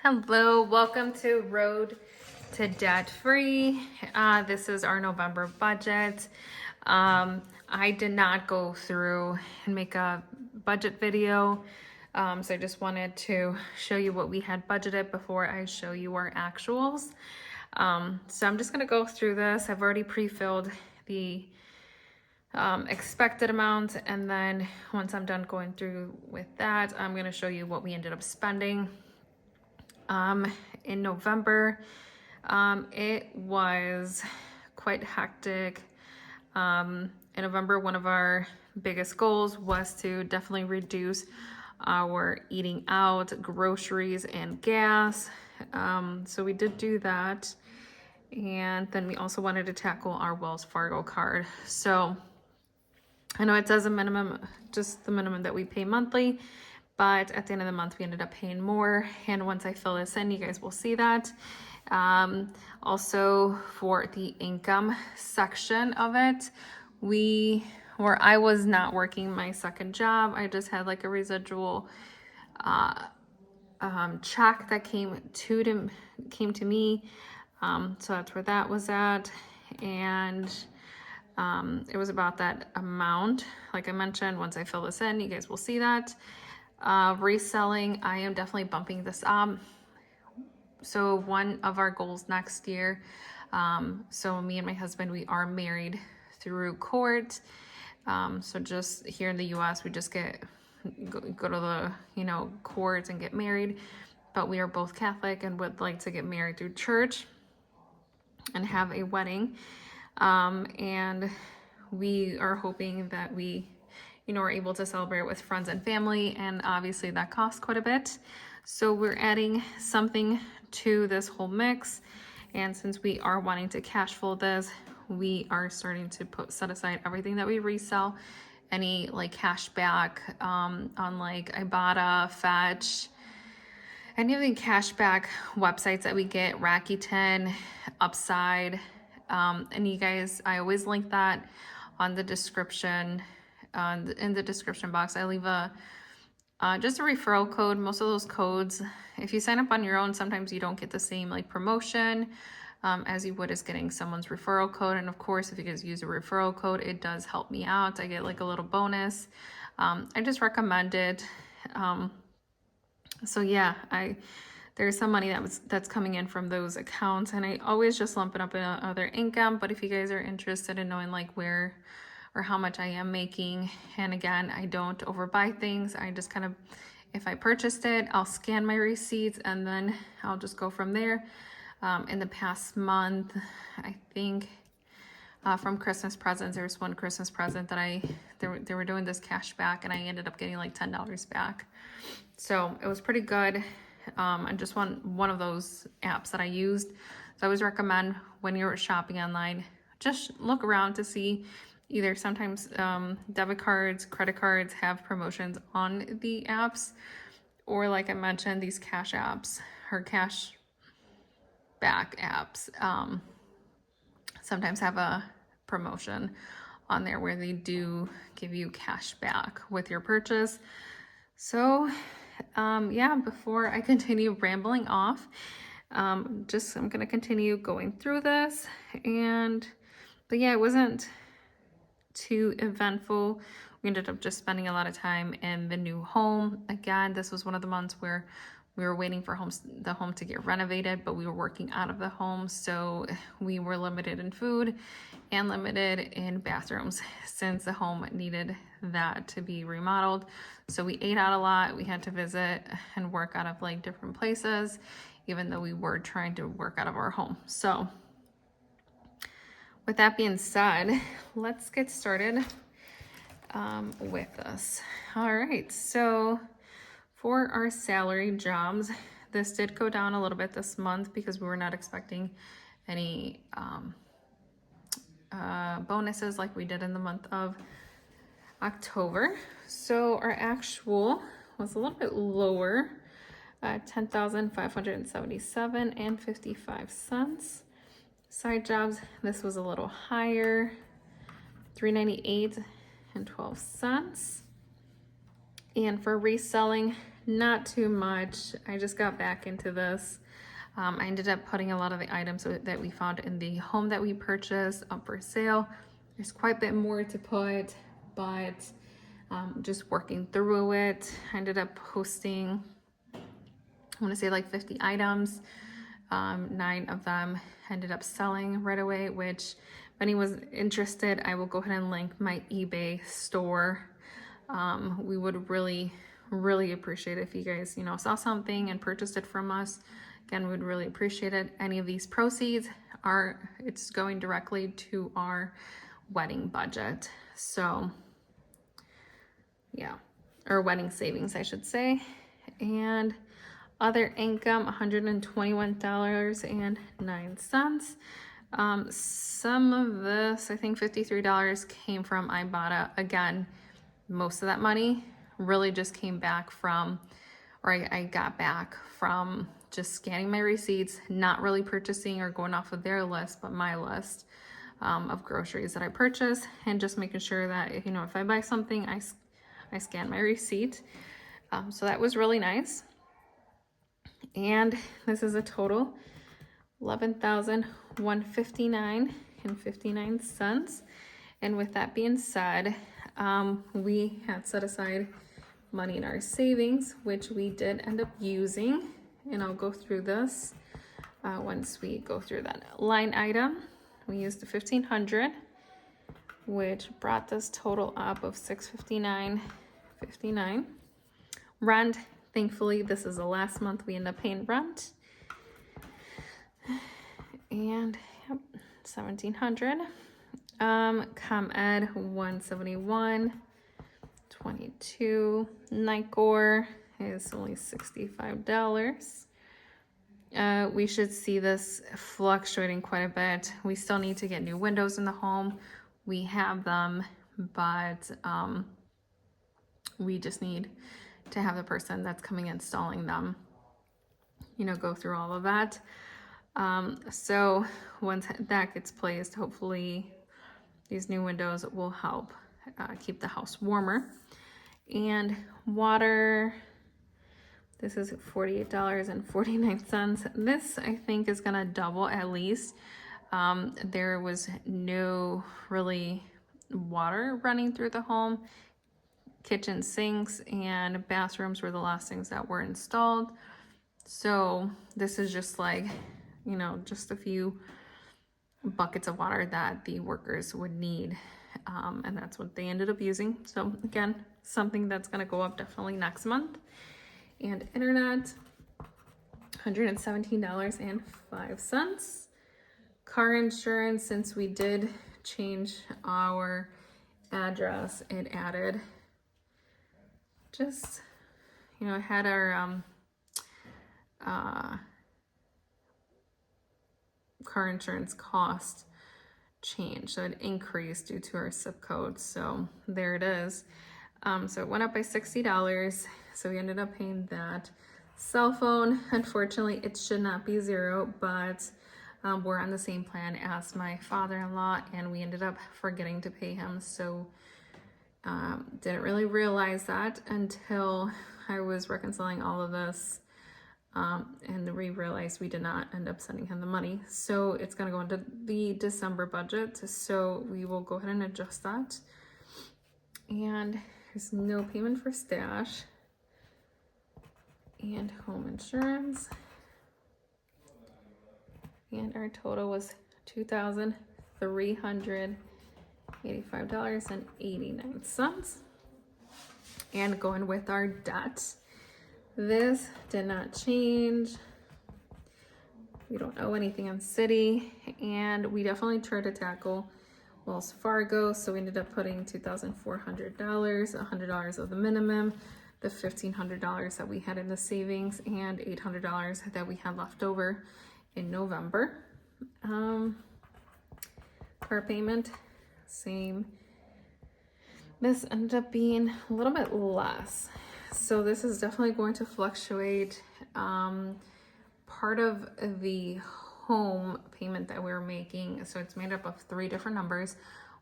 Hello, welcome to Road to Debt Free. This is our November budget. I did not go through and make a budget video, so I just wanted to show you what we had budgeted before I show you our actuals. So I'm just gonna go through this. I've already pre-filled the expected amount, and then once I'm done going through with that, I'm gonna show you what we ended up spending. In November, it was quite hectic. In November, one of our biggest goals was to definitely reduce our eating out, groceries, and gas. So we did do that. And then we also wanted to tackle our Wells Fargo card. So I know it says a minimum, just the minimum that we pay monthly, but at the end of the month we ended up paying more, and once I fill this in you guys will see that. Also for the income section of it, I was not working my second job. I just had like a residual check that came to me, so that's where that was at. And it was about that amount. Like I mentioned, once I fill this in you guys will see that. Reselling, I am definitely bumping this up. So one of our goals next year, so me and my husband, we are married through court. So just here in the US, we just go to the, courts and get married, but we are both Catholic and would like to get married through church and have a wedding. And we are hoping that we are able to celebrate with friends and family, and obviously that costs quite a bit. So we're adding something to this whole mix, and since we are wanting to cash flow this, we are starting to set aside everything that we resell, any like cash back on like Ibotta, Fetch, any of the cashback websites that we get, Rakuten, Upside, and you guys, I always link that on the description. In the description box, I leave just a referral code. Most of those codes, if you sign up on your own, sometimes you don't get the same like promotion as you would as getting someone's referral code. And of course, if you guys use a referral code, it does help me out. I get like a little bonus. I just recommend it. So yeah, there's some money that's coming in from those accounts, and I always just lump it up in other income. But if you guys are interested in knowing like where or how much I am making, and again, I don't overbuy things. I just kind of, if I purchased it, I'll scan my receipts and then I'll just go from there. In the past month, I think from Christmas presents, there was one Christmas present that they were doing this cash back, and I ended up getting like $10 back. So it was pretty good. And just one of those apps that I used. So I always recommend when you're shopping online, just look around to see. Either sometimes debit cards, credit cards have promotions on the apps, or like I mentioned, these cash apps or cash back apps sometimes have a promotion on there where they do give you cash back with your purchase. So yeah, before I continue rambling off, I'm gonna continue going through this, but yeah, it wasn't too eventful. We ended up just spending a lot of time in the new home. Again, this was one of the months where we were waiting for the home to get renovated, but we were working out of the home, so we were limited in food and limited in bathrooms since the home needed that to be remodeled. So we ate out a lot. We had to visit and work out of like different places, even though we were trying to work out of our home. So with that being said, let's get started with this. All right, so for our salary jobs, this did go down a little bit this month because we were not expecting any bonuses like we did in the month of October. So our actual was a little bit lower at $10,577.55. Side jobs, this was a little higher, $398.12. And for reselling, not too much. I just got back into this. I ended up putting a lot of the items that we found in the home that we purchased up for sale. There's quite a bit more to put, but just working through it. I ended up posting, I want to say like 50 items. 9 of them ended up selling right away, which if anyone's interested, I will go ahead and link my eBay store. We would really appreciate it if you guys, you know, saw something and purchased it from us. Again, we would really appreciate it. Any of these proceeds it's going directly to our wedding budget. So yeah, or wedding savings, I should say. And other income, $121.09. Some of this, I think $53 came from Ibotta. Again, most of that money really just came back from, or I got back from just scanning my receipts, not really purchasing or going off of their list, but my list of groceries that I purchase, and just making sure that, you know, if I buy something, I scan my receipt. So that was really nice. And this is a total $11,159.59. And with that being said, we had set aside money in our savings, which we did end up using. And I'll go through this once we go through that line item. We used the $1,500, which brought this total up of $659.59. Rent, thankfully, this is the last month we end up paying rent. And yep, $1,700. ComEd, $171.22. Nicor is only $65. We should see this fluctuating quite a bit. We still need to get new windows in the home. We have them, but we just need to have the person that's coming installing them, you know, go through all of that. So once that gets placed, hopefully these new windows will help keep the house warmer. And water, this is $48.49. This, I think, is gonna double at least. There was no really water running through the home. Kitchen sinks and bathrooms were the last things that were installed. So this is just like, you know, just a few buckets of water that the workers would need. And that's what they ended up using. So again, something that's gonna go up definitely next month. And internet, $117.05. Car insurance, since we did change our address, it added just, you know, I had our car insurance cost change, so it increased due to our zip code. So there it is. So it went up by $60, so we ended up paying that. Cell phone, unfortunately, it should not be zero, but we're on the same plan as my father-in-law, and we ended up forgetting to pay him. So didn't really realize that until I was reconciling all of this, and we realized we did not end up sending him the money. So it's gonna go into the December budget, so we will go ahead and adjust that. And there's no payment for stash and home insurance. And our total was $2,385.89. And going with our debt, this did not change. We don't owe anything on Citi, and we definitely tried to tackle Wells Fargo, so we ended up putting $2,400, $100 of the minimum, the $1,500 that we had in the savings, and $800 that we had left over in November. Car payment, same. This ended up being a little bit less. So this is definitely going to fluctuate. Part of the home payment that we're making, so it's made up of 3 different numbers.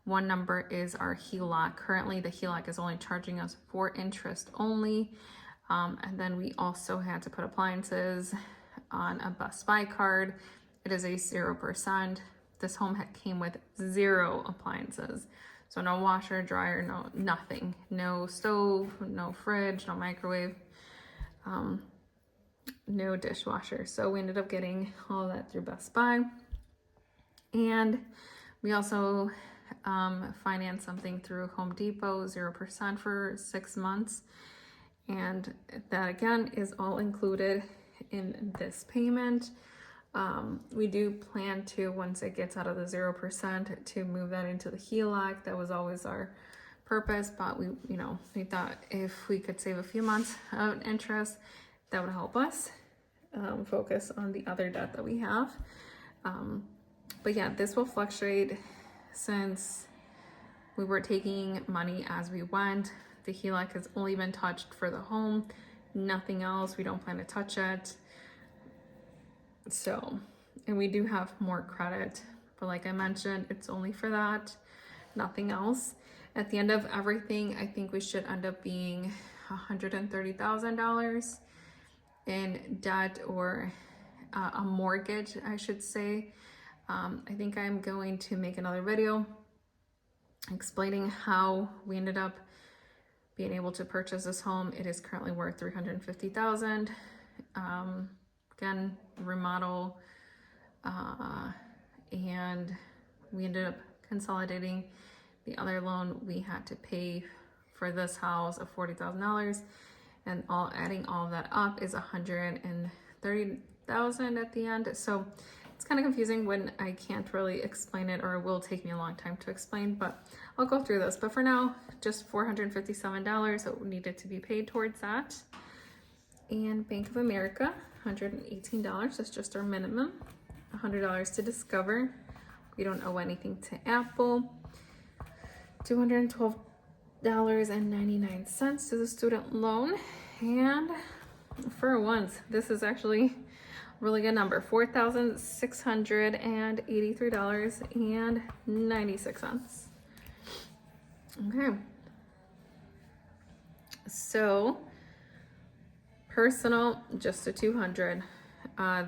One number is our HELOC. Currently, the HELOC is only charging us for interest only. And then we also had to put appliances on a Best Buy card. It is a 0%. This home came with 0 appliances. So no washer, dryer, nothing. No stove, no fridge, no microwave, no dishwasher. So we ended up getting all that through Best Buy. And we also financed something through Home Depot, 0% for 6 months. And that again is all included in this payment. We do plan to, once it gets out of the 0%, to move that into the HELOC. That was always our purpose, but we thought if we could save a few months of interest, that would help us focus on the other debt that we have. But yeah, this will fluctuate since we were taking money as we went. The HELOC has only been touched for the home, nothing else. We don't plan to touch it. So, and we do have more credit, but like I mentioned, it's only for that, nothing else. At the end of everything, I think we should end up being $130,000 in debt, or a mortgage, I should say. I think I'm going to make another video explaining how we ended up being able to purchase this home. It is currently worth $350,000. Again, remodel, and we ended up consolidating the other loan we had to pay for this house of $40,000, and adding all of that up is $130,000 at the end. So it's kind of confusing when I can't really explain it, or it will take me a long time to explain, but I'll go through this. But for now, just $457 that needed to be paid towards that. And Bank of America, $118, that's just our minimum. $100 to Discover. We don't owe anything to Apple. $212.99 to the student loan. And for once, this is actually a really good number, $4,683.96. Okay. So personal, just a $200.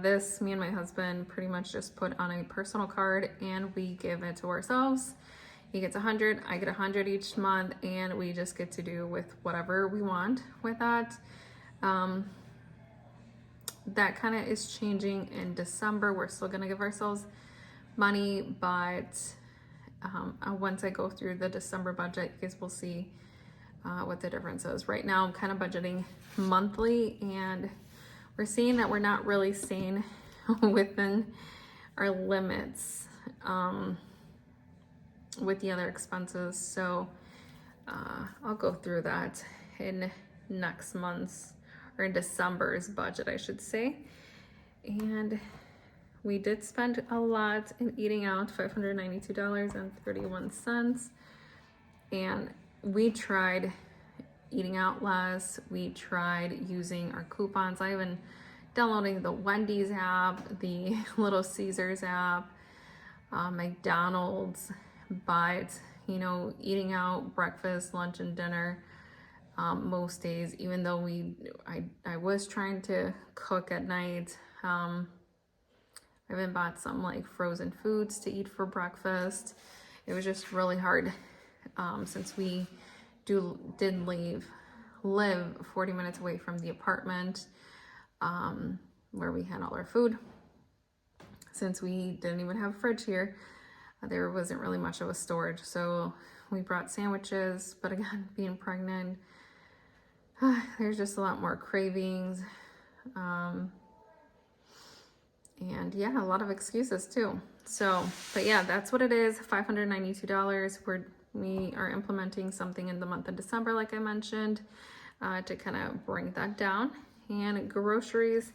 This, me and my husband pretty much just put on a personal card and we give it to ourselves. He gets $100, I get $100 each month, and we just get to do with whatever we want with that. That kind of is changing in December. We're still gonna give ourselves money, but once I go through the December budget, you guys will see what the difference is. Right now, I'm kind of budgeting monthly, and we're seeing that we're not really staying within our limits with the other expenses. So I'll go through that in next month's, or in December's budget, I should say. And we did spend a lot in eating out, $592.31. And we tried eating out less. We tried using our coupons. I even downloading the Wendy's app, the Little Caesars app, McDonald's, but eating out breakfast, lunch, and dinner most days, even though I was trying to cook at night. I even bought some like frozen foods to eat for breakfast. It was just really hard since we did live 40 minutes away from the apartment where we had all our food. Since we didn't even have a fridge here, there wasn't really much of a storage. So we brought sandwiches, but again, being pregnant, there's just a lot more cravings. And yeah, a lot of excuses too. So, but yeah, that's what it is, $592. We are implementing something in the month of December, like I mentioned, to kind of bring that down. And groceries,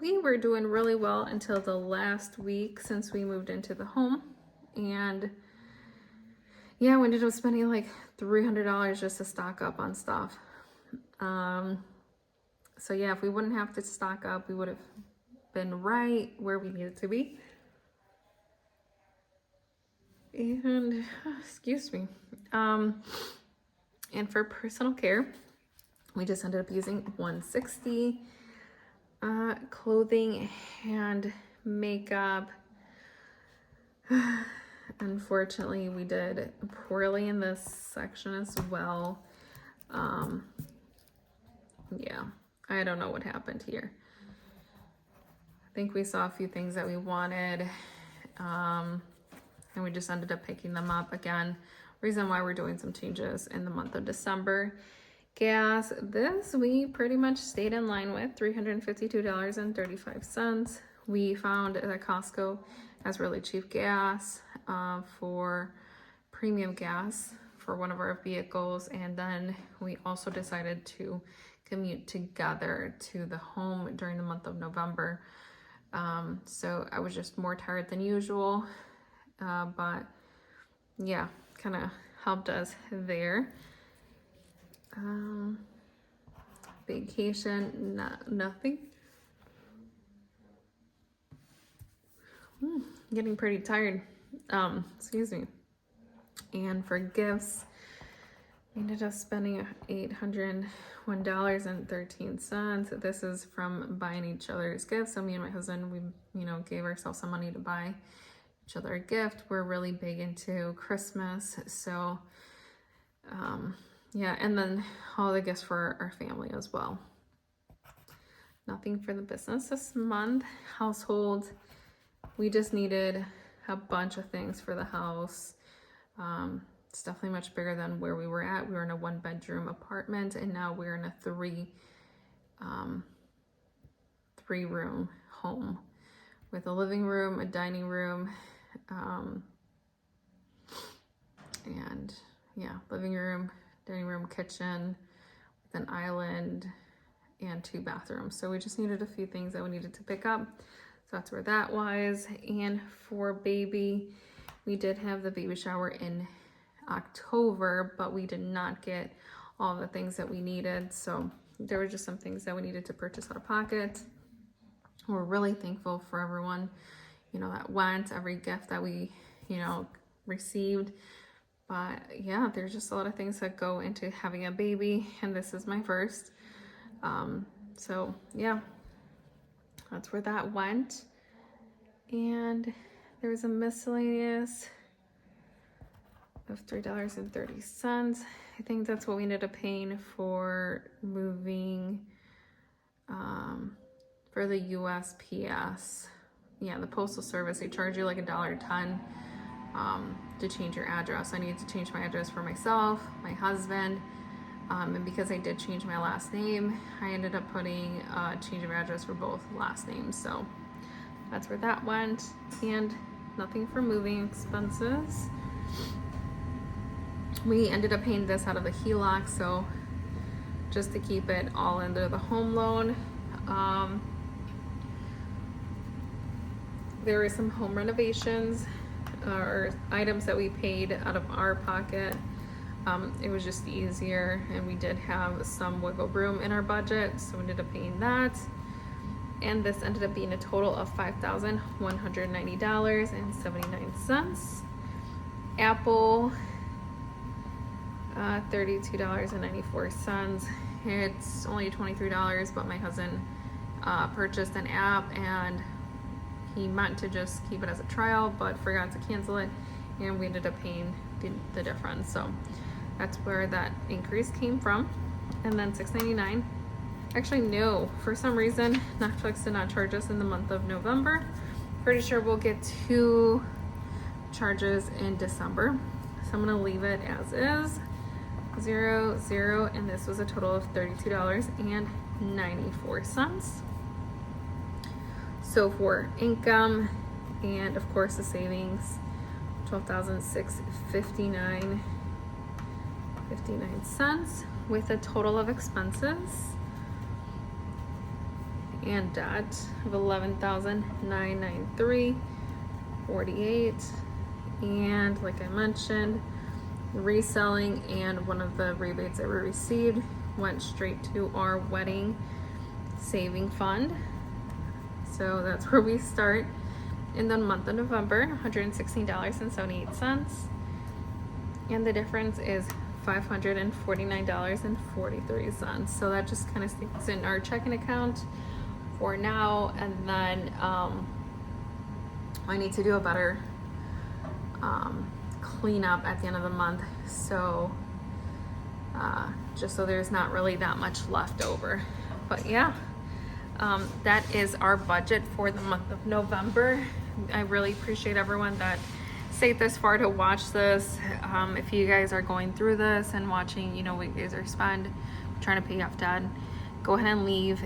we were doing really well until the last week since we moved into the home. And yeah, we ended up spending like $300 just to stock up on stuff. So yeah, if we wouldn't have to stock up, we would have been right where we needed to be. And excuse me. And for personal care, we just ended up using $160. Clothing and makeup. Unfortunately, we did poorly in this section as well. Yeah, I don't know what happened here. I think we saw a few things that we wanted, and we just ended up picking them up again. Reason why we're doing some changes in the month of December. Gas, this we pretty much stayed in line with, $352.35. We found that Costco has really cheap gas for premium gas for one of our vehicles, and then we also decided to commute together to the home during the month of November. So I was just more tired than usual, but yeah, kind of helped us there. Vacation, nothing. Getting pretty tired. Excuse me. And for gifts, we ended up spending $801.13. This is from buying each other's gifts. So me and my husband, we, gave ourselves some money to buy each other a gift. We're really big into Christmas. So, yeah, and then all the gifts for our family as well. Nothing for the business this month. Household, we just needed a bunch of things for the house. It's definitely much bigger than where we were at. We were in a 1-bedroom apartment, and now we're in a three-room home with a living room, a dining room, and yeah, living room, dining room, kitchen with an island and 2 bathrooms. So we just needed a few things that we needed to pick up. So that's where that was. And for baby, we did have the baby shower in October, but we did not get all the things that we needed. So there were just some things that we needed to purchase out of pocket. We're really thankful for everyone, that went, every gift that we, received. But yeah, there's just a lot of things that go into having a baby, and this is my first. So yeah, that's where that went. And there was a miscellaneous of $3.30. I think that's what we ended up paying for moving for the USPS. Yeah, the Postal Service, they charge you like $1.10 to change your address. I needed to change my address for myself, my husband, and because I did change my last name, I ended up putting a change of address for both last names. So that's where that went, and nothing for moving expenses. We ended up paying this out of the HELOC, so just to keep it all under the home loan. There were some home renovations or items that we paid out of our pocket. It was just easier, and we did have some wiggle room in our budget, so we ended up paying that. And this ended up being a total of $5,190.79. Apple, $32.94. It's only $23, but my husband purchased an app, and he meant to just keep it as a trial, but forgot to cancel it, and we ended up paying the difference. So that's where that increase came from. And then $6.99. Actually, no, for some reason, Netflix did not charge us in the month of November. Pretty sure we'll get 2 charges in December. So I'm gonna leave it as is, 0, 0, and this was a total of $32.94. So for income and of course the savings, $12,659.59 with a total of expenses and debt of $11,993.48. And like I mentioned, reselling and one of the rebates that we received went straight to our wedding saving fund. So that's where we start. In the month of November, $116.78. And the difference is $549.43. So that just kind of sticks in our checking account for now, and then I need to do a better cleanup at the end of the month, so just so there's not really that much left over. But yeah, that is our budget for the month of November. I really appreciate everyone that stayed this far to watch this. If you guys are going through this and watching, you know, what you guys are trying to pay off debt, go ahead and leave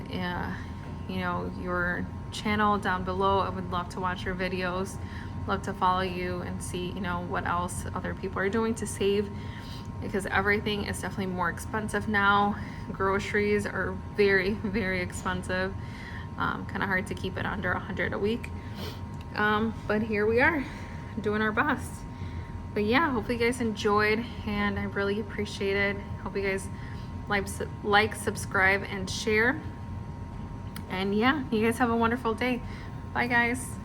you know, your channel down below. I would love to watch your videos, love to follow you and see, you know, what else other people are doing to save, because everything is definitely more expensive now. Groceries are very, very expensive. Kind of hard to keep it under 100 a week, but here we are doing our best. But yeah, hopefully you guys enjoyed, and I really appreciate it. Hope you guys like, subscribe, and share. And yeah, you guys have a wonderful day. Bye guys.